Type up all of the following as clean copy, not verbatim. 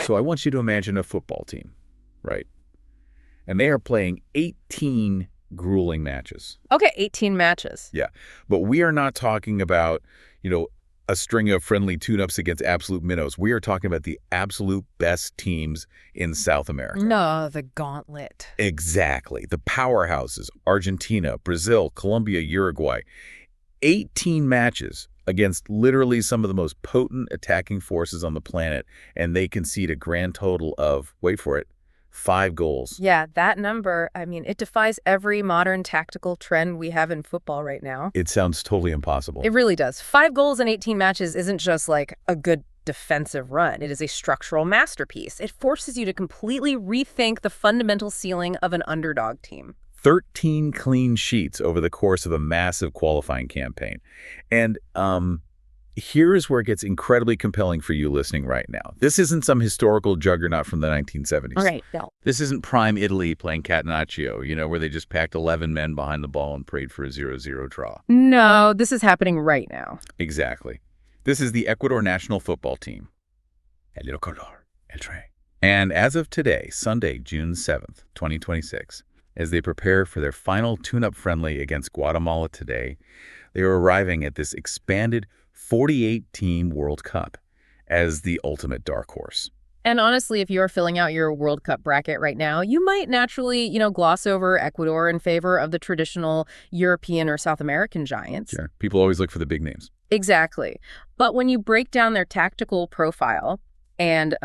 So I want you to imagine a football team, right? And they are playing 18 grueling matches. Okay, 18 matches. Yeah, but we are not talking about, a string of friendly tune-ups against absolute minnows. We are talking about the absolute best teams in South America. No, the gauntlet. Exactly. The powerhouses, Argentina, Brazil, Colombia, Uruguay. 18 matches against literally some of the most potent attacking forces on the planet, and they concede a grand total of, wait for it, 5 goals. Yeah, that number, it defies every modern tactical trend we have in football right now. It sounds totally impossible. It really does. 5 goals in 18 matches isn't just like a good defensive run. It is a structural masterpiece. It forces you to completely rethink the fundamental ceiling of an underdog team. 13 clean sheets over the course of a massive qualifying campaign. And here's where it gets incredibly compelling for you listening right now. This isn't some historical juggernaut from the 1970s. Right, no. This isn't prime Italy playing Catenaccio, where they just packed 11 men behind the ball and prayed for a 0-0 draw. No, this is happening right now. Exactly. This is the Ecuador national football team. El Ecuador, el Rey. And as of today, Sunday, June 7th, 2026, as they prepare for their final tune-up friendly against Guatemala today, they are arriving at this expanded 48-team World Cup as the ultimate dark horse. And honestly, if you're filling out your World Cup bracket right now, you might naturally, gloss over Ecuador in favor of the traditional European or South American giants. Sure. People always look for the big names. Exactly. But when you break down their tactical profile and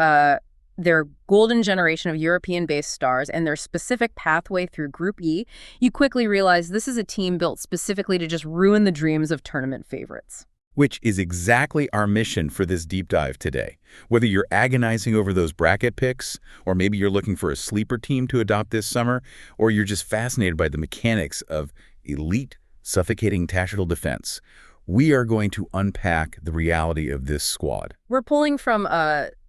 their golden generation of European-based stars and their specific pathway through Group E, you quickly realize this is a team built specifically to just ruin the dreams of tournament favorites. Which is exactly our mission for this deep dive today. Whether you're agonizing over those bracket picks, or maybe you're looking for a sleeper team to adopt this summer, or you're just fascinated by the mechanics of elite, suffocating tactical defense, we are going to unpack the reality of this squad. We're pulling from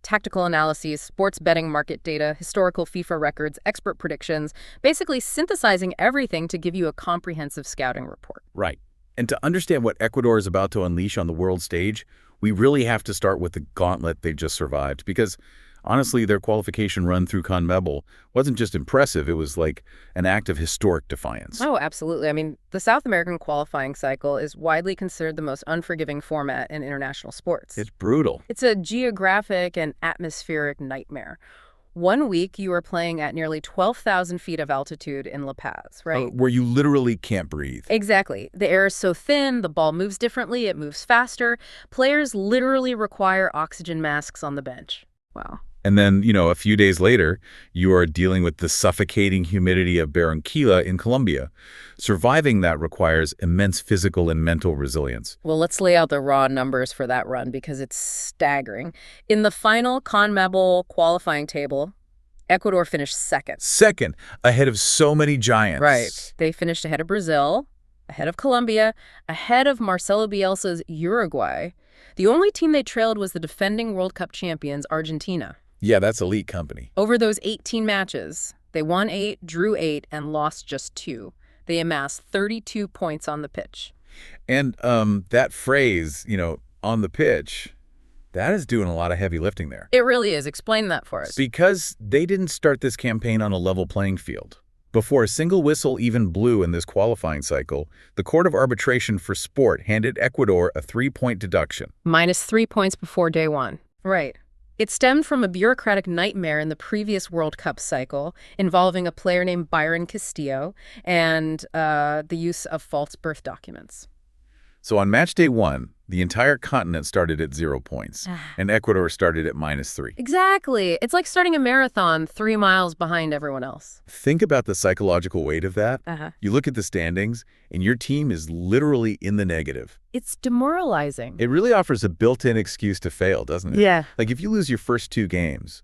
tactical analyses, sports betting market data, historical FIFA records, expert predictions, basically synthesizing everything to give you a comprehensive scouting report. Right. And to understand what Ecuador is about to unleash on the world stage, we really have to start with the gauntlet they just survived. Because, honestly, their qualification run through CONMEBOL wasn't just impressive, it was like an act of historic defiance. Oh, absolutely. The South American qualifying cycle is widely considered the most unforgiving format in international sports. It's brutal. It's a geographic and atmospheric nightmare. 1 week, you are playing at nearly 12,000 feet of altitude in La Paz, right? Where you literally can't breathe. Exactly. The air is so thin, the ball moves differently, it moves faster. Players literally require oxygen masks on the bench. Wow. And then, a few days later, you are dealing with the suffocating humidity of Barranquilla in Colombia. Surviving that requires immense physical and mental resilience. Well, let's lay out the raw numbers for that run because it's staggering. In the final CONMEBOL qualifying table, Ecuador finished second. Second, ahead of so many giants. Right. They finished ahead of Brazil, ahead of Colombia, ahead of Marcelo Bielsa's Uruguay. The only team they trailed was the defending World Cup champions, Argentina. Yeah, that's elite company. Over those 18 matches, they won 8, drew 8, and lost just 2. They amassed 32 points on the pitch. And that phrase, on the pitch, that is doing a lot of heavy lifting there. It really is. Explain that for us. Because they didn't start this campaign on a level playing field. Before a single whistle even blew in this qualifying cycle, the Court of Arbitration for Sport handed Ecuador a 3-point deduction. -3 points before day 1. Right. It stemmed from a bureaucratic nightmare in the previous World Cup cycle involving a player named Byron Castillo and the use of false birth documents. So on match day 1, the entire continent started at 0 points, and Ecuador started at -3. Exactly. It's like starting a marathon 3 miles behind everyone else. Think about the psychological weight of that. Uh-huh. You look at the standings, and your team is literally in the negative. It's demoralizing. It really offers a built-in excuse to fail, doesn't it? Yeah. Like if you lose your first 2 games,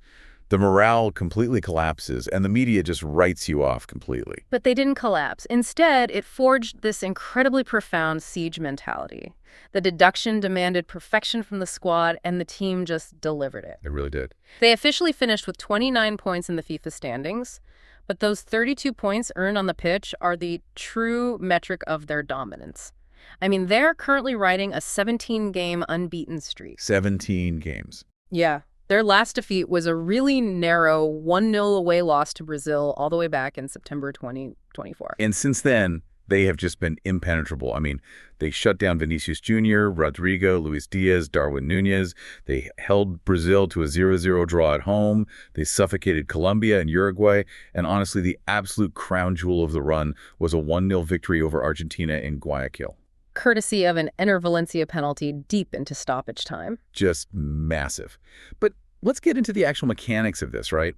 the morale completely collapses, and the media just writes you off completely. But they didn't collapse. Instead, it forged this incredibly profound siege mentality. The deduction demanded perfection from the squad, and the team just delivered it. It really did. They officially finished with 29 points in the FIFA standings, but those 32 points earned on the pitch are the true metric of their dominance. I mean, they're currently riding a 17-game unbeaten streak. 17 games. Yeah. Their last defeat was a really narrow 1-0 away loss to Brazil all the way back in September 2024. And since then, they have just been impenetrable. I mean, they shut down Vinicius Jr., Rodrigo, Luis Diaz, Darwin Nunez. They held Brazil to a 0-0 draw at home. They suffocated Colombia and Uruguay. And honestly, the absolute crown jewel of the run was a 1-0 victory over Argentina in Guayaquil. Courtesy of an Enner Valencia penalty deep into stoppage time. Just massive. But let's get into the actual mechanics of this, right?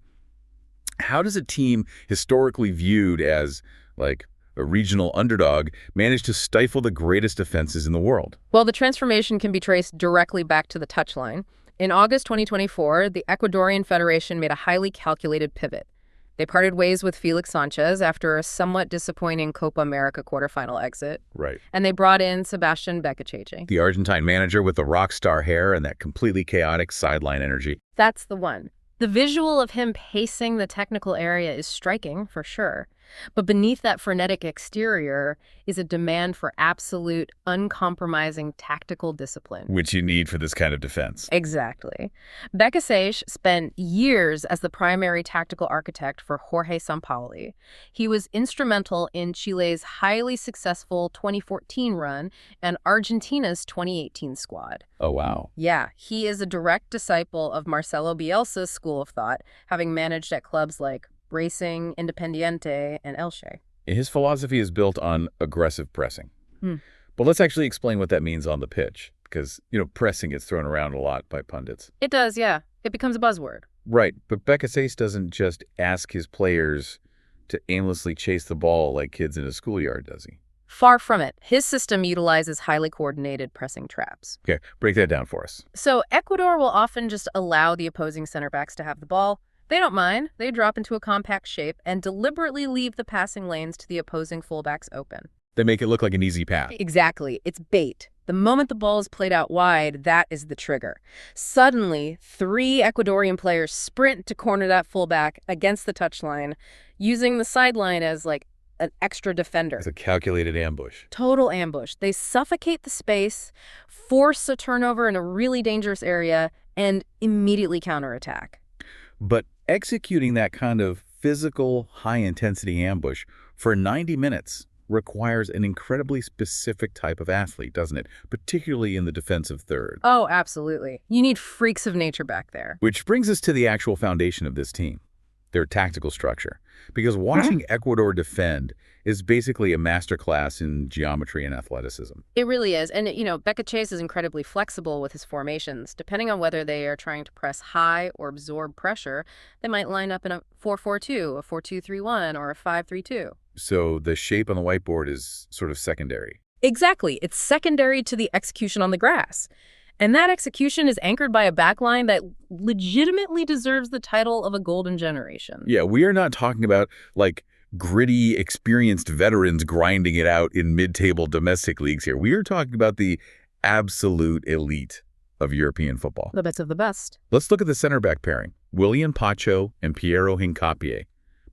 How does a team historically viewed as, like, a regional underdog manage to stifle the greatest defenses in the world? Well, the transformation can be traced directly back to the touchline. In August 2024, the Ecuadorian Federation made a highly calculated pivot. They parted ways with Felix Sanchez after a somewhat disappointing Copa America quarterfinal exit. Right. And they brought in Sebastian Beccaceche. The Argentine manager with the rock star hair and that completely chaotic sideline energy. That's the one. The visual of him pacing the technical area is striking, for sure. But beneath that frenetic exterior is a demand for absolute, uncompromising tactical discipline. Which you need for this kind of defense. Exactly. Beccaceche spent years as the primary tactical architect for Jorge Sampaoli. He was instrumental in Chile's highly successful 2014 run and Argentina's 2018 squad. Oh, wow. Yeah, he is a direct disciple of Marcelo Bielsa's school of thought, having managed at clubs like Racing, Independiente, and Elche. His philosophy is built on aggressive pressing. But let's actually explain what that means on the pitch, because, pressing gets thrown around a lot by pundits. It does, yeah. It becomes a buzzword. Right, but Beccaceche doesn't just ask his players to aimlessly chase the ball like kids in a schoolyard, does he? Far from it. His system utilizes highly coordinated pressing traps. Okay, break that down for us. So Ecuador will often just allow the opposing center backs to have the ball. They don't mind. They drop into a compact shape and deliberately leave the passing lanes to the opposing fullbacks open. They make it look like an easy path. Exactly. It's bait. The moment the ball is played out wide, that is the trigger. Suddenly, 3 Ecuadorian players sprint to corner that fullback against the touchline, using the sideline as, like, an extra defender. It's a calculated ambush. Total ambush. They suffocate the space, force a turnover in a really dangerous area, and immediately counterattack. But executing that kind of physical, high-intensity ambush for 90 minutes requires an incredibly specific type of athlete, doesn't it? Particularly in the defensive third. Oh, absolutely. You need freaks of nature back there. Which brings us to the actual foundation of this team, their tactical structure. Because watching Ecuador defend is basically a masterclass in geometry and athleticism. It really is. And, Beccaceche is incredibly flexible with his formations. Depending on whether they are trying to press high or absorb pressure, they might line up in a 4-4-2, a 4-2-3-1, or a 5-3-2. So the shape on the whiteboard is sort of secondary. Exactly. It's secondary to the execution on the grass. And that execution is anchored by a backline that legitimately deserves the title of a golden generation. Yeah, we are not talking about, like, gritty, experienced veterans grinding it out in mid-table domestic leagues here. We are talking about the absolute elite of European football. The best of the best. Let's look at the center back pairing. William Pacho and Piero Hincapié,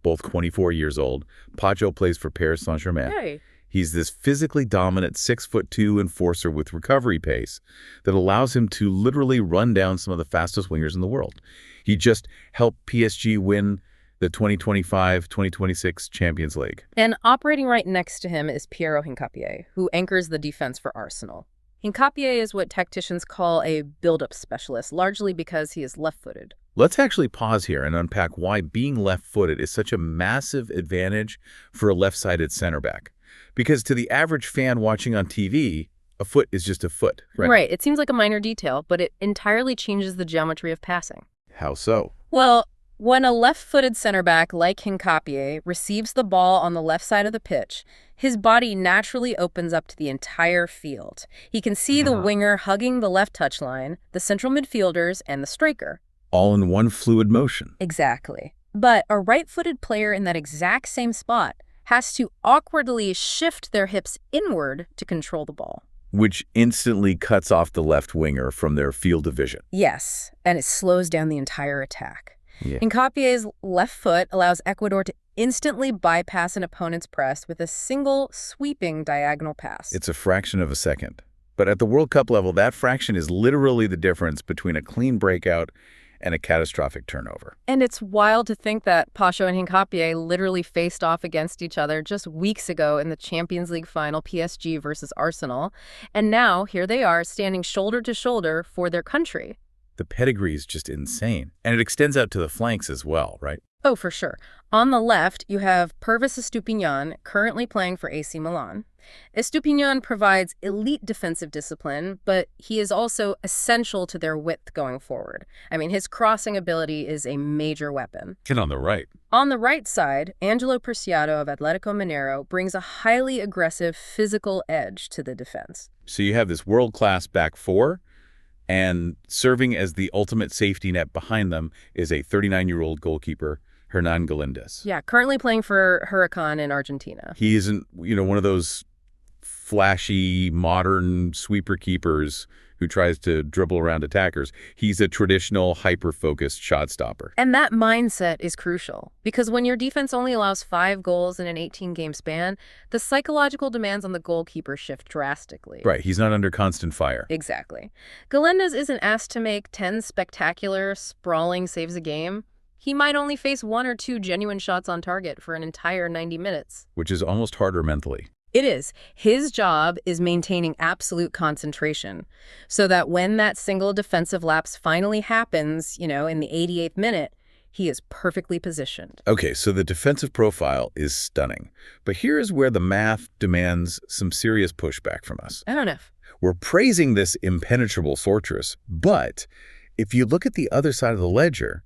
both 24 years old. Pacho plays for Paris Saint-Germain. Hey. He's this physically dominant 6'2" enforcer with recovery pace that allows him to literally run down some of the fastest wingers in the world. He just helped PSG win the 2025-2026 Champions League. And operating right next to him is Piero Hincapié, who anchors the defense for Arsenal. Hincapié is what tacticians call a build-up specialist, largely because he is left-footed. Let's actually pause here and unpack why being left-footed is such a massive advantage for a left-sided center back. Because to the average fan watching on TV, a foot is just a foot, right? Right. It seems like a minor detail, but it entirely changes the geometry of passing. How so? Well, when a left-footed center back like Hincapié receives the ball on the left side of the pitch, his body naturally opens up to the entire field. He can see the winger hugging the left touchline, the central midfielders, and the striker. All in one fluid motion. Exactly. But a right-footed player in that exact same spot has to awkwardly shift their hips inward to control the ball. Which instantly cuts off the left winger from their field of vision. Yes, and it slows down the entire attack. Yeah. Hincapié's left foot allows Ecuador to instantly bypass an opponent's press with a single sweeping diagonal pass. It's a fraction of a second. But at the World Cup level, that fraction is literally the difference between a clean breakout and a catastrophic turnover. And it's wild to think that Pacho and Hincapié literally faced off against each other just weeks ago in the Champions League final, PSG versus Arsenal. And now, here they are, standing shoulder to shoulder for their country. The pedigree is just insane. And it extends out to the flanks as well, right? Oh, for sure. On the left, you have Pervis Estupiñán, currently playing for AC Milan. Estupiñán provides elite defensive discipline, but he is also essential to their width going forward. I mean, his crossing ability is a major weapon. And on the right. On the right side, Angelo Preciado of Atletico Mineiro brings a highly aggressive physical edge to the defense. So you have this world-class back four, and serving as the ultimate safety net behind them is a 39-year-old goalkeeper, Hernan Galíndez. Yeah, currently playing for Huracan in Argentina. He isn't, one of those flashy, modern sweeper keepers who tries to dribble around attackers. He's a traditional, hyper-focused shot stopper. And that mindset is crucial, because when your defense only allows 5 goals in an 18-game span, the psychological demands on the goalkeeper shift drastically. Right, he's not under constant fire. Exactly. Galíndez isn't asked to make 10 spectacular, sprawling saves a game. He might only face 1 or 2 genuine shots on target for an entire 90 minutes. Which is almost harder mentally. It is. His job is maintaining absolute concentration so that when that single defensive lapse finally happens, in the 88th minute, he is perfectly positioned. Okay, so the defensive profile is stunning. But here is where the math demands some serious pushback from us. I don't know. We're praising this impenetrable fortress, but if you look at the other side of the ledger,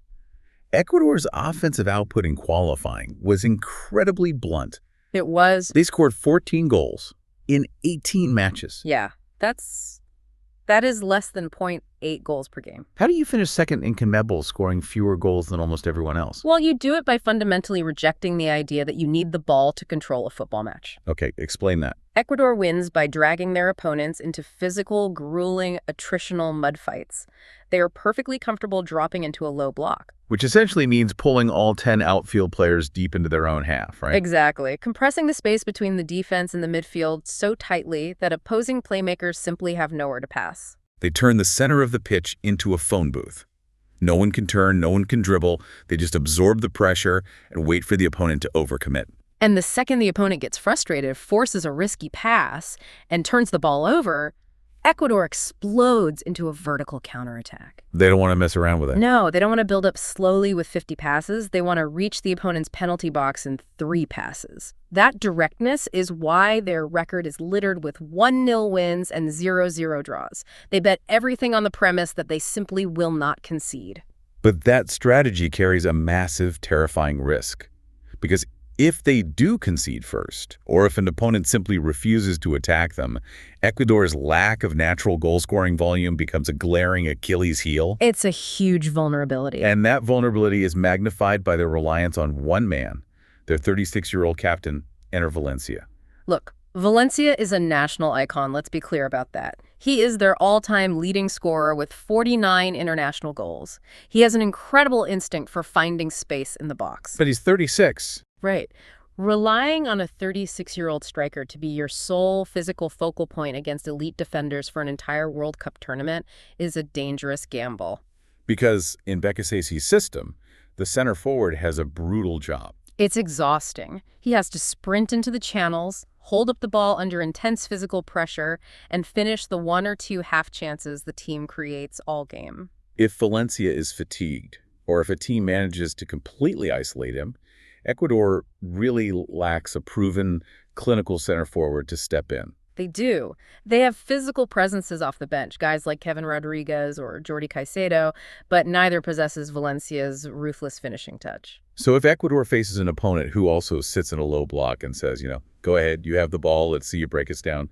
Ecuador's offensive output in qualifying was incredibly blunt. It was. They scored 14 goals in 18 matches. Yeah, that is less than 0.8 goals per game. How do you finish second in CONMEBOL scoring fewer goals than almost everyone else? Well, you do it by fundamentally rejecting the idea that you need the ball to control a football match. Okay, explain that. Ecuador wins by dragging their opponents into physical, grueling, attritional mud fights. They are perfectly comfortable dropping into a low block. Which essentially means pulling all 10 outfield players deep into their own half, right? Exactly. Compressing the space between the defense and the midfield so tightly that opposing playmakers simply have nowhere to pass. They turn the center of the pitch into a phone booth. No one can turn, no one can dribble. They just absorb the pressure and wait for the opponent to overcommit. And the second the opponent gets frustrated, forces a risky pass, and turns the ball over, Ecuador explodes into a vertical counterattack. They don't want to mess around with it. No, they don't want to build up slowly with 50 passes. They want to reach the opponent's penalty box in 3 passes. That directness is why their record is littered with 1-0 wins and 0-0 draws. They bet everything on the premise that they simply will not concede. But that strategy carries a massive, terrifying risk. Because if they do concede first, or if an opponent simply refuses to attack them, Ecuador's lack of natural goal-scoring volume becomes a glaring Achilles heel. It's a huge vulnerability. And that vulnerability is magnified by their reliance on one man, their 36-year-old captain, Enner Valencia. Look, Valencia is a national icon, let's be clear about that. He is their all-time leading scorer with 49 international goals. He has an incredible instinct for finding space in the box. But he's 36. Right. Relying on a 36-year-old striker to be your sole physical focal point against elite defenders for an entire World Cup tournament is a dangerous gamble. Because in Bekasesi's system, the center forward has a brutal job. It's exhausting. He has to sprint into the channels, hold up the ball under intense physical pressure, and finish the 1 or 2 half chances the team creates all game. If Valencia is fatigued, or if a team manages to completely isolate him, Ecuador really lacks a proven clinical center forward to step in. They do. They have physical presences off the bench, guys like Kevin Rodriguez or Jordi Caicedo, but neither possesses Valencia's ruthless finishing touch. So if Ecuador faces an opponent who also sits in a low block and says, go ahead, you have the ball, let's see you break us down,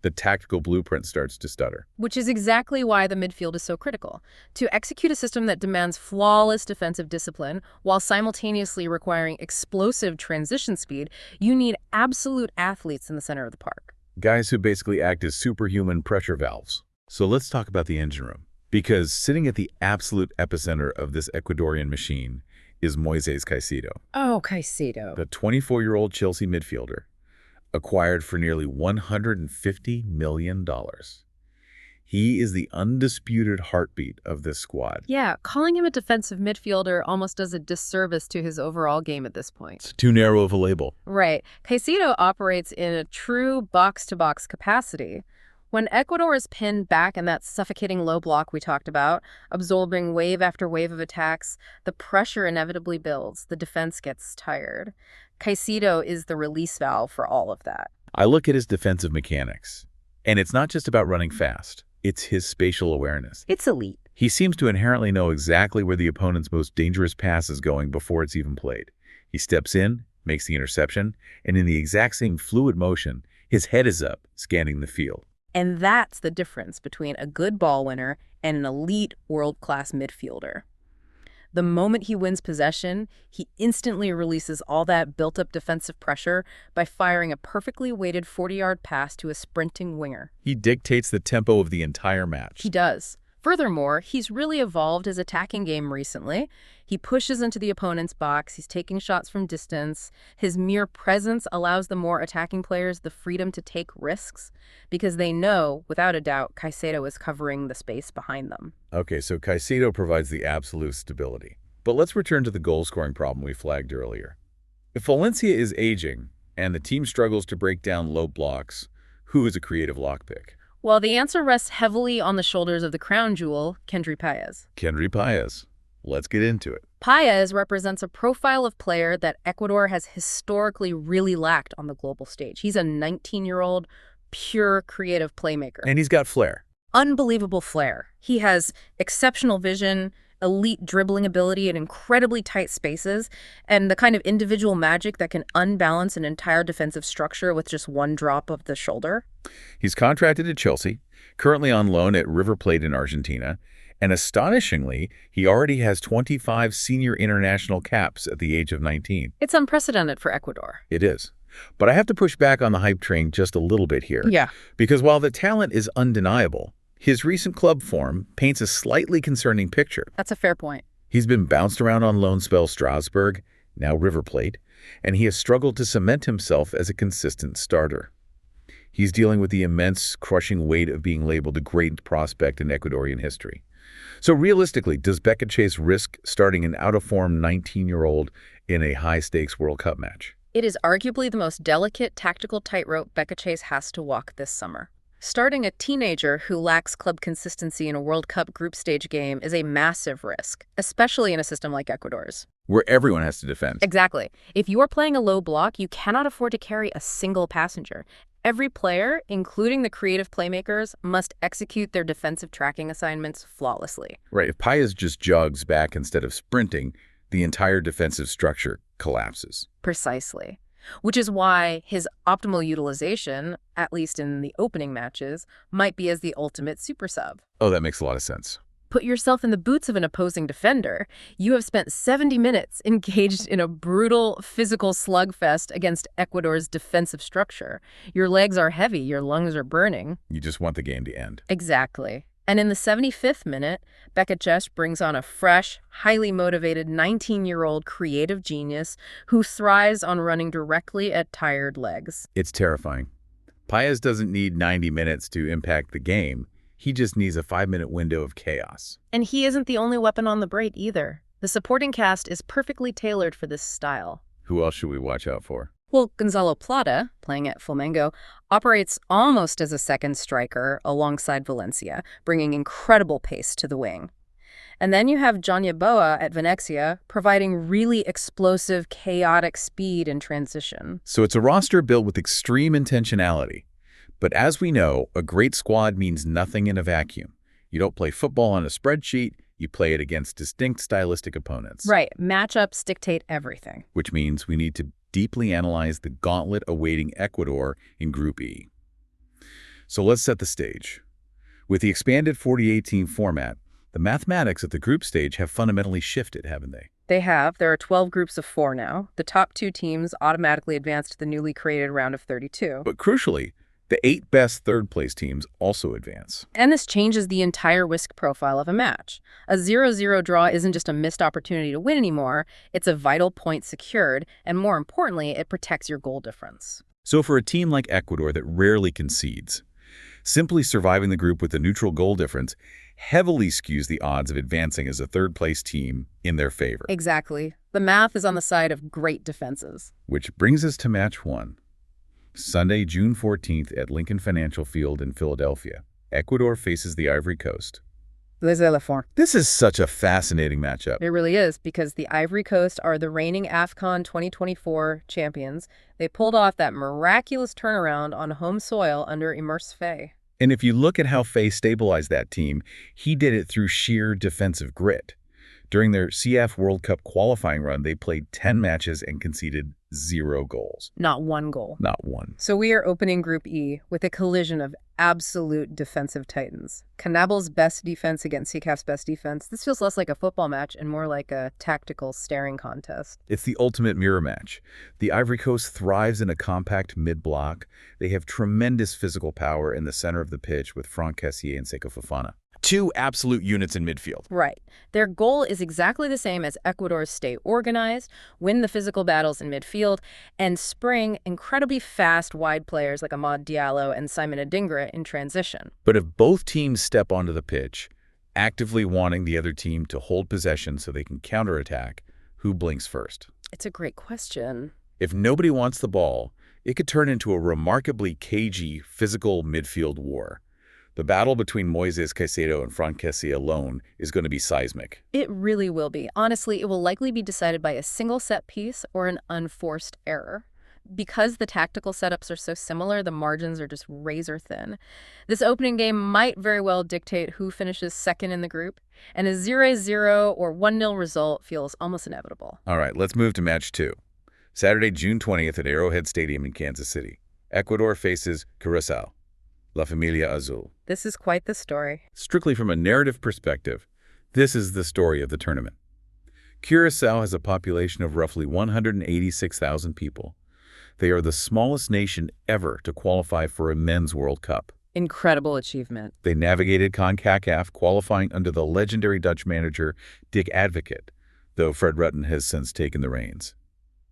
the tactical blueprint starts to stutter. Which is exactly why the midfield is so critical. To execute a system that demands flawless defensive discipline while simultaneously requiring explosive transition speed, you need absolute athletes in the center of the park. Guys who basically act as superhuman pressure valves. So let's talk about the engine room. Because sitting at the absolute epicenter of this Ecuadorian machine is Moises Caicedo, Oh, Caicedo. the 24-year-old Chelsea midfielder, acquired for nearly $150 million. He is the undisputed heartbeat of this squad. Yeah, calling him a defensive midfielder almost does a disservice to his overall game at this point. It's too narrow of a label. Right. Caicedo operates in a true box-to-box capacity. When Ecuador is pinned back in that suffocating low block we talked about, absorbing wave after wave of attacks, the pressure inevitably builds. The defense gets tired. Caicedo is the release valve for all of that. I look at his defensive mechanics, and it's not just about running fast. It's his spatial awareness. It's elite. He seems to inherently know exactly where the opponent's most dangerous pass is going before it's even played. He steps in, makes the interception, and in the exact same fluid motion, his head is up, scanning the field. And that's the difference between a good ball winner and an elite world-class midfielder. The moment he wins possession, he instantly releases all that built-up defensive pressure by firing a perfectly weighted 40-yard pass to a sprinting winger. He dictates the tempo of the entire match. He does. Furthermore, he's really evolved his attacking game recently. He pushes into the opponent's box, he's taking shots from distance. His mere presence allows the more attacking players the freedom to take risks because they know, without a doubt, Caicedo is covering the space behind them. Okay, so Caicedo provides the absolute stability. But let's return to the goal-scoring problem we flagged earlier. If Valencia is aging and the team struggles to break down low blocks, who is a creative lockpick? Well, the answer rests heavily on the shoulders of the crown jewel, Kendry Páez. Kendry Páez. Let's get into it. Páez represents a profile of player that Ecuador has historically really lacked on the global stage. He's a 19-year-old, pure creative playmaker. And he's got flair. Unbelievable flair. He has exceptional vision, elite dribbling ability in incredibly tight spaces, and the kind of individual magic that can unbalance an entire defensive structure with just one drop of the shoulder. He's contracted to Chelsea, currently on loan at River Plate in Argentina, and astonishingly, he already has 25 senior international caps at the age of 19. It's unprecedented for Ecuador. It is. But I have to push back on the hype train just a little bit here. Yeah. Because while the talent is undeniable, his recent club form paints a slightly concerning picture. That's a fair point. He's been bounced around on loan spell Strasbourg, now River Plate, and he has struggled to cement himself as a consistent starter. He's dealing with the immense, crushing weight of being labeled a great prospect in Ecuadorian history. So realistically, does Becachese risk starting an out-of-form 19-year-old in a high-stakes World Cup match? It is arguably the most delicate tactical tightrope Becachese has to walk this summer. Starting a teenager who lacks club consistency in a World Cup group stage game is a massive risk, especially in a system like Ecuador's, where everyone has to defend. Exactly. If you are playing a low block, you cannot afford to carry a single passenger. Every player, including the creative playmakers, must execute their defensive tracking assignments flawlessly. Right. If Páez just jogs back instead of sprinting, the entire defensive structure collapses. Precisely. Which is why his optimal utilization, at least in the opening matches, might be as the ultimate super sub. Oh, that makes a lot of sense. Put yourself in the boots of an opposing defender. You have spent 70 minutes engaged in a brutal physical slugfest against Ecuador's defensive structure. Your legs are heavy, your lungs are burning. You just want the game to end. Exactly. And in the 75th minute, Becachese brings on a fresh, highly motivated 19-year-old creative genius who thrives on running directly at tired legs. It's terrifying. Páez doesn't need 90 minutes to impact the game. He just needs a 5-minute window of chaos. And he isn't the only weapon on the break either. The supporting cast is perfectly tailored for this style. Who else should we watch out for? Well, Gonzalo Plata, playing at Flamengo, operates almost as a second striker alongside Valencia, bringing incredible pace to the wing. And then you have John Yeboah at Venezia, providing really explosive, chaotic speed in transition. So it's a roster built with extreme intentionality. But as we know, a great squad means nothing in a vacuum. You don't play football on a spreadsheet, you play it against distinct stylistic opponents. Right. Matchups dictate everything. Which means we need to deeply analyze the gauntlet awaiting Ecuador in Group E. So let's set the stage. With the expanded 48-team format, the mathematics at the group stage have fundamentally shifted, haven't they? They have. There are 12 groups of 4 now. The top 2 teams automatically advance to the newly created round of 32. But crucially, The 8 best third-place teams also advance. And this changes the entire risk profile of a match. A 0-0 draw isn't just a missed opportunity to win anymore, it's a vital point secured, and more importantly, it protects your goal difference. So for a team like Ecuador that rarely concedes, simply surviving the group with a neutral goal difference heavily skews the odds of advancing as a third-place team in their favor. Exactly. The math is on the side of great defenses. Which brings us to match 1. Sunday, June 14th at Lincoln Financial Field in Philadelphia. Ecuador faces the Ivory Coast. Les éléphants. This is such a fascinating matchup. It really is, because the Ivory Coast are the reigning AFCON 2024 champions. They pulled off that miraculous turnaround on home soil under Immerse Faye. And if you look at how Faye stabilized that team, he did it through sheer defensive grit. During their CF World Cup qualifying run, they played 10 matches and conceded 0 goals. Not one goal. Not one. So we are opening Group E with a collision of absolute defensive titans. Canabal's best defense against CCAF's best defense. This feels less like a football match and more like a tactical staring contest. It's the ultimate mirror match. The Ivory Coast thrives in a compact mid-block. They have tremendous physical power in the center of the pitch with Franck Kessié and Seko Fofana. 2 absolute units in midfield. Right. Their goal is exactly the same as Ecuador's: stay organized, win the physical battles in midfield, and spring incredibly fast wide players like Amad Diallo and Simon Adingra in transition. But if both teams step onto the pitch, actively wanting the other team to hold possession so they can counterattack, who blinks first? It's a great question. If nobody wants the ball, it could turn into a remarkably cagey, physical midfield war. The battle between Moises Caicedo and Franck Kessié alone is going to be seismic. It really will be. Honestly, it will likely be decided by a single set piece or an unforced error. Because the tactical setups are so similar, the margins are just razor thin. This opening game might very well dictate who finishes second in the group, and a 0-0 or 1-0 result feels almost inevitable. All right, let's move to match 2. Saturday, June 20th at Arrowhead Stadium in Kansas City. Ecuador faces Curaçao. La Familia Azul. This is quite the story. Strictly from a narrative perspective, this is the story of the tournament. Curaçao has a population of roughly 186,000 people. They are the smallest nation ever to qualify for a men's World Cup. Incredible achievement. They navigated CONCACAF, qualifying under the legendary Dutch manager Dick Advocaat, though Fred Rutten has since taken the reins.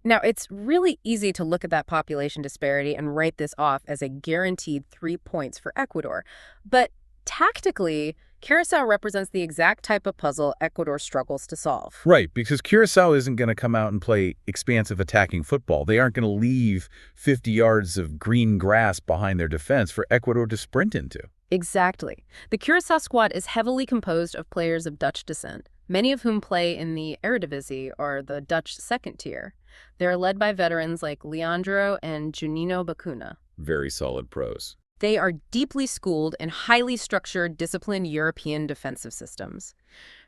Now, it's really easy to look at that population disparity and write this off as a guaranteed 3 points for Ecuador. But tactically, Curaçao represents the exact type of puzzle Ecuador struggles to solve. Right, because Curaçao isn't going to come out and play expansive attacking football. They aren't going to leave 50 yards of green grass behind their defense for Ecuador to sprint into. Exactly. The Curaçao squad is heavily composed of players of Dutch descent, many of whom play in the Eredivisie, or the Dutch second tier. They're led by veterans like Leandro and Juninho Bacuna. Very solid pros. They are deeply schooled in highly structured, disciplined European defensive systems.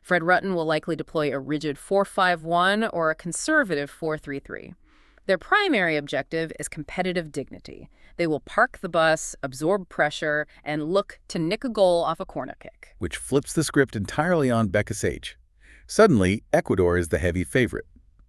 Fred Rutten will likely deploy a rigid 4-5-1 or a conservative 4-3-3. Their primary objective is competitive dignity. They will park the bus, absorb pressure, and look to nick a goal off a corner kick. Which flips the script entirely on Becasage. Suddenly, Ecuador is the heavy favorite.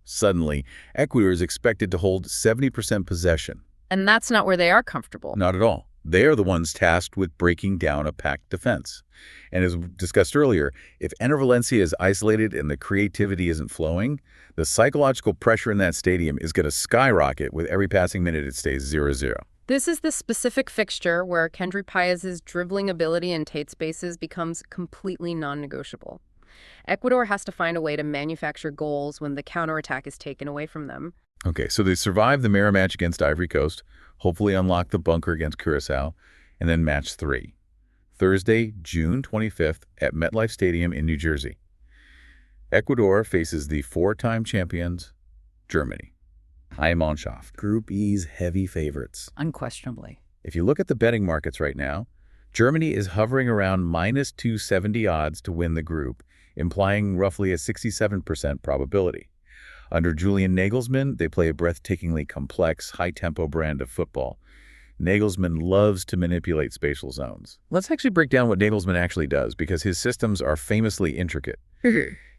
Suddenly, Ecuador is expected to hold 70% possession. And that's not where they are comfortable. Not at all. They are the ones tasked with breaking down a packed defense. And as discussed earlier, if Enner Valencia is isolated and the creativity isn't flowing, the psychological pressure in that stadium is going to skyrocket with every passing minute it stays 0-0. This is the specific fixture where Kendry Páez's dribbling ability in tight spaces becomes completely non-negotiable. Ecuador has to find a way to manufacture goals when the counterattack is taken away from them. Okay, so they survive the mirror match against Ivory Coast, hopefully unlock the bunker against Curaçao, and then match 3. Thursday, June 25th at MetLife Stadium in New Jersey. Ecuador faces the 4-time champions, Germany. High Mannschaft, Group E's heavy favorites. Unquestionably. If you look at the betting markets right now, Germany is hovering around -270 odds to win the group, implying roughly a 67% probability. Under Julian Nagelsmann, they play a breathtakingly complex, high-tempo brand of football. Nagelsmann loves to manipulate spatial zones. Let's actually break down what Nagelsmann actually does, because his systems are famously intricate.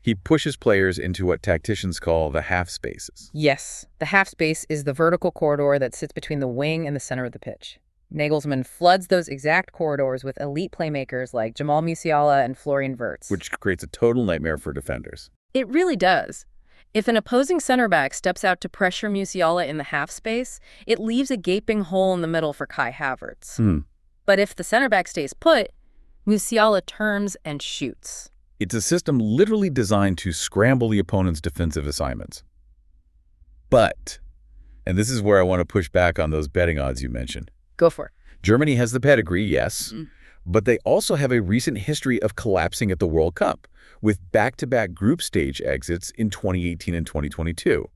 He pushes players into what tacticians call the half spaces. Yes, the half space is the vertical corridor that sits between the wing and the center of the pitch. Nagelsmann floods those exact corridors with elite playmakers like Jamal Musiala and Florian Wirtz. Which creates a total nightmare for defenders. It really does. If an opposing center back steps out to pressure Musiala in the half space, it leaves a gaping hole in the middle for Kai Havertz. But if the center back stays put, Musiala turns and shoots. It's a system literally designed to scramble the opponent's defensive assignments. But, and this is where I want to push back on those betting odds you mentioned. Go for it. Germany has the pedigree, yes, but they also have a recent history of collapsing at the World Cup, with back-to-back group stage exits in 2018 and 2022.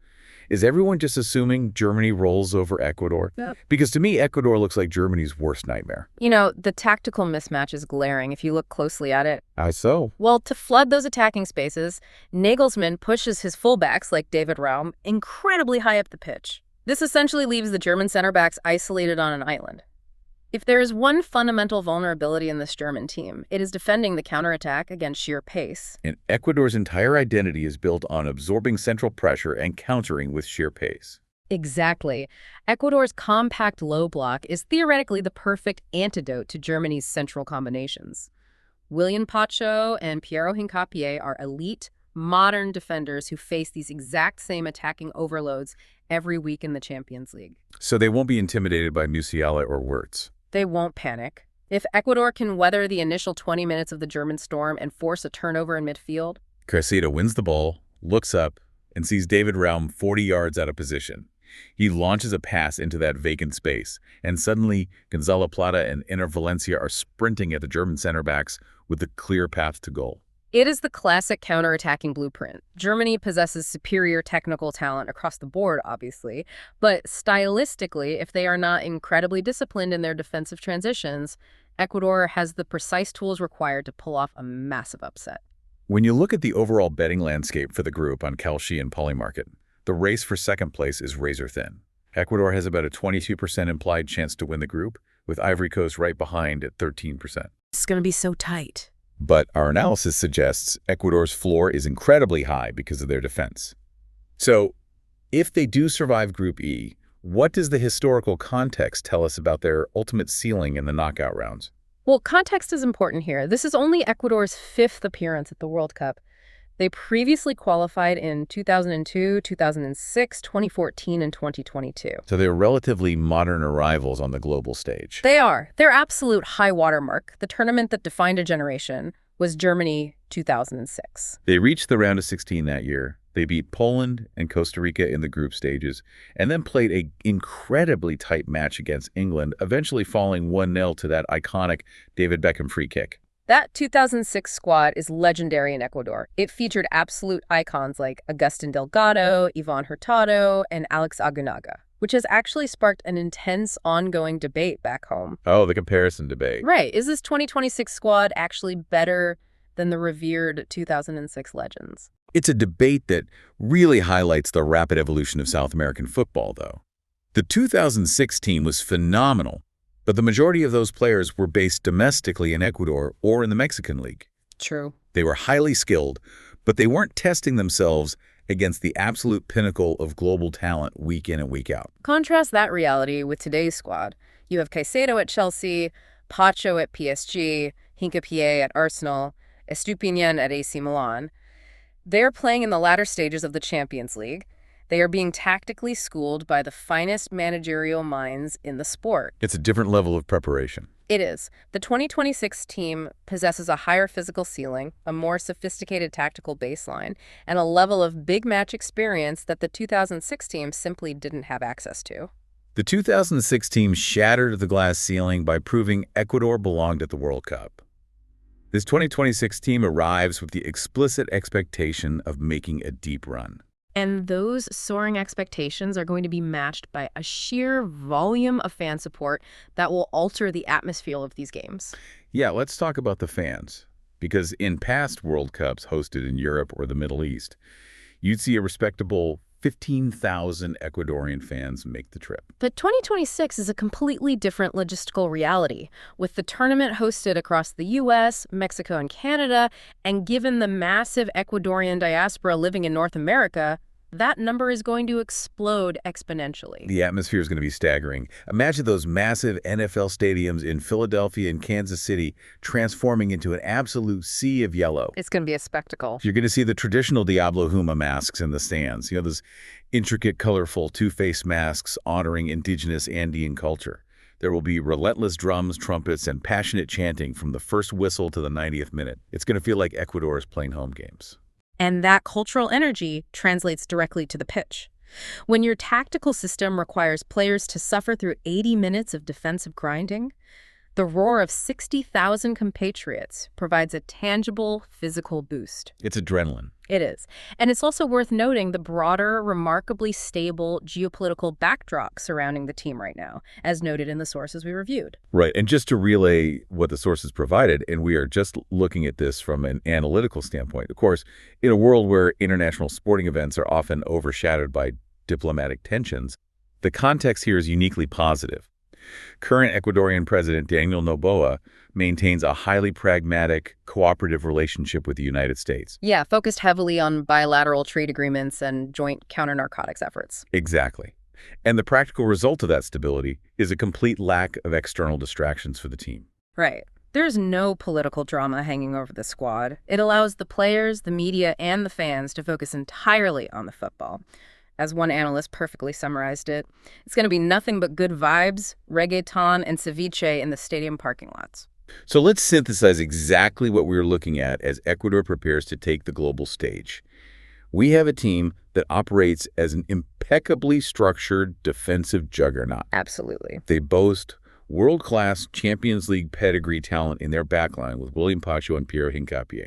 Is everyone just assuming Germany rolls over Ecuador? Yeah. Because to me, Ecuador looks like Germany's worst nightmare. You know, the tactical mismatch is glaring if you look closely at it. How so? Well, to flood those attacking spaces, Nagelsmann pushes his fullbacks, like David Raum, incredibly high up the pitch. This essentially leaves the German center backs isolated on an island. If there is one fundamental vulnerability in this German team, it is defending the counterattack against sheer pace. And Ecuador's entire identity is built on absorbing central pressure and countering with sheer pace. Exactly. Ecuador's compact low block is theoretically the perfect antidote to Germany's central combinations. William Pacho and Piero Hincapié are elite, modern defenders who face these exact same attacking overloads every week in the Champions League. So they won't be intimidated by Musiala or Wirtz. They won't panic. If Ecuador can weather the initial 20 minutes of the German storm and force a turnover in midfield, Caicedo wins the ball, looks up, and sees David Raum 40 yards out of position. He launches a pass into that vacant space, and suddenly Gonzalo Plata and Enner Valencia are sprinting at the German center backs with a clear path to goal. it is the classic counterattacking blueprint. Germany possesses superior technical talent across the board, obviously, but stylistically, if they are not incredibly disciplined in their defensive transitions, Ecuador has the precise tools required to pull off a massive upset. When you look at the overall betting landscape for the group on Kalshi and Polymarket, the race for second place is razor thin. Ecuador has about a 22% implied chance to win the group, with Ivory Coast right behind at 13%. It's going to be so tight. But our analysis suggests Ecuador's floor is incredibly high because of their defense. So, if they do survive Group E, what does the historical context tell us about their ultimate ceiling in the knockout rounds? Well, context is important here. This is only Ecuador's 5th appearance at the World Cup. They previously qualified in 2002, 2006, 2014, and 2022. So they're relatively modern arrivals on the global stage. They are. Their absolute high watermark, the tournament that defined a generation, was Germany 2006. They reached the round of 16 that year. They beat Poland and Costa Rica in the group stages, and then played an incredibly tight match against England, eventually falling 1-0 to that iconic David Beckham free kick. That 2006 squad is legendary in Ecuador. It featured absolute icons like Agustin Delgado, Ivan Hurtado, and Alex Aguinaga, which has actually sparked an intense ongoing debate back home. Oh, the comparison debate. Right. Is this 2026 squad actually better than the revered 2006 legends? It's a debate that really highlights the rapid evolution of South American football, though. The 2006 team was phenomenal, but the majority of those players were based domestically in Ecuador or in the Mexican League. True. They were highly skilled, but they weren't testing themselves against the absolute pinnacle of global talent week in and week out. Contrast that reality with today's squad. You have Caicedo at Chelsea, Pacho at PSG, Hincapié at Arsenal, Estupiñán at AC Milan. They're playing in the latter stages of the Champions League. They are being tactically schooled by the finest managerial minds in the sport. It's a different level of preparation. It is. The 2026 team possesses a higher physical ceiling, a more sophisticated tactical baseline, and a level of big match experience that the 2006 team simply didn't have access to. The 2006 team shattered the glass ceiling by proving Ecuador belonged at the World Cup. This 2026 team arrives with the explicit expectation of making a deep run. And those soaring expectations are going to be matched by a sheer volume of fan support that will alter the atmosphere of these games. Yeah, let's talk about the fans. Because in past World Cups hosted in Europe or the Middle East, you'd see a respectable 15,000 Ecuadorian fans make the trip. But 2026 is a completely different logistical reality, with the tournament hosted across the U.S., Mexico, and Canada, and given the massive Ecuadorian diaspora living in North America, that number is going to explode exponentially. The atmosphere is going to be staggering. Imagine those massive NFL stadiums in Philadelphia and Kansas City transforming into an absolute sea of yellow. It's going to be a spectacle. You're going to see the traditional Diablo Huma masks in the stands. Those intricate, colorful two-face masks honoring indigenous Andean culture. There will be relentless drums, trumpets, and passionate chanting from the first whistle to the 90th minute. It's going to feel like Ecuador is playing home games. And that cultural energy translates directly to the pitch. When your tactical system requires players to suffer through 80 minutes of defensive grinding, the roar of 60,000 compatriots provides a tangible physical boost. It's adrenaline. It is. And it's also worth noting the broader, remarkably stable geopolitical backdrop surrounding the team right now, as noted in the sources we reviewed. Right. And just to relay what the sources provided, and we are just looking at this from an analytical standpoint. Of course, in a world where international sporting events are often overshadowed by diplomatic tensions, the context here is uniquely positive. Current Ecuadorian President Daniel Noboa maintains a highly pragmatic, cooperative relationship with the United States. Yeah, focused heavily on bilateral trade agreements and joint counter-narcotics efforts. Exactly. And the practical result of that stability is a complete lack of external distractions for the team. Right. There's no political drama hanging over the squad. It allows the players, the media, and the fans to focus entirely on the football. As one analyst perfectly summarized it, it's going to be nothing but good vibes, reggaeton, and ceviche in the stadium parking lots. So let's synthesize exactly what we're looking at as Ecuador prepares to take the global stage. We have a team that operates as an impeccably structured defensive juggernaut. Absolutely. They boast world-class Champions League pedigree talent in their backline with William Pacho and Piero Hincapié.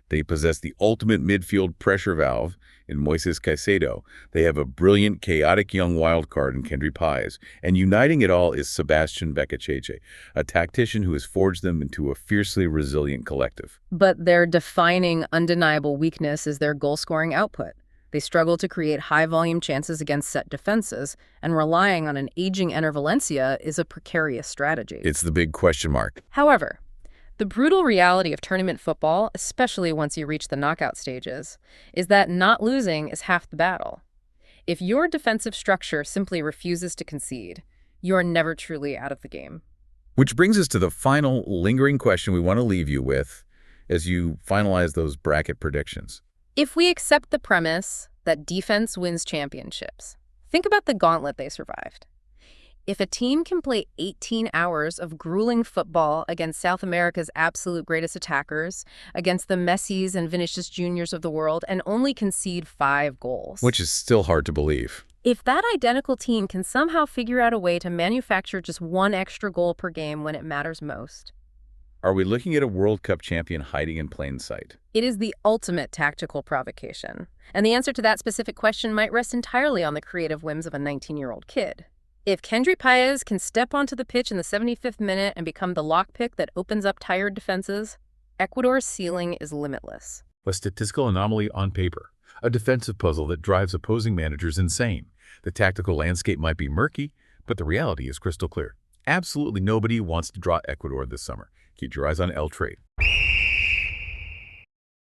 They possess the ultimate midfield pressure valve in Moises Caicedo. They have a brilliant, chaotic young wildcard in Kendry Páez. And uniting it all is Sebastian Beccacheche, a tactician who has forged them into a fiercely resilient collective. But their defining, undeniable weakness is their goal-scoring output. They struggle to create high-volume chances against set defenses, and relying on an aging Enner Valencia is a precarious strategy. It's the big question mark. However, the brutal reality of tournament football, especially once you reach the knockout stages, is that not losing is half the battle. If your defensive structure simply refuses to concede, you are never truly out of the game. Which brings us to the final lingering question we want to leave you with as you finalize those bracket predictions. If we accept the premise that defense wins championships, think about the gauntlet they survived. If a team can play 18 hours of grueling football against South America's absolute greatest attackers, against the Messis and Vinicius Juniors of the world, and only concede 5 goals. Which is still hard to believe. If that identical team can somehow figure out a way to manufacture just 1 extra goal per game when it matters most. Are we looking at a World Cup champion hiding in plain sight? It is the ultimate tactical provocation. And the answer to that specific question might rest entirely on the creative whims of a 19-year-old kid. If Kendry Páez can step onto the pitch in the 75th minute and become the lockpick that opens up tired defenses, Ecuador's ceiling is limitless. A statistical anomaly on paper, a defensive puzzle that drives opposing managers insane. The tactical landscape might be murky, but the reality is crystal clear. Absolutely nobody wants to draw Ecuador this summer. Keep your eyes on El Trade.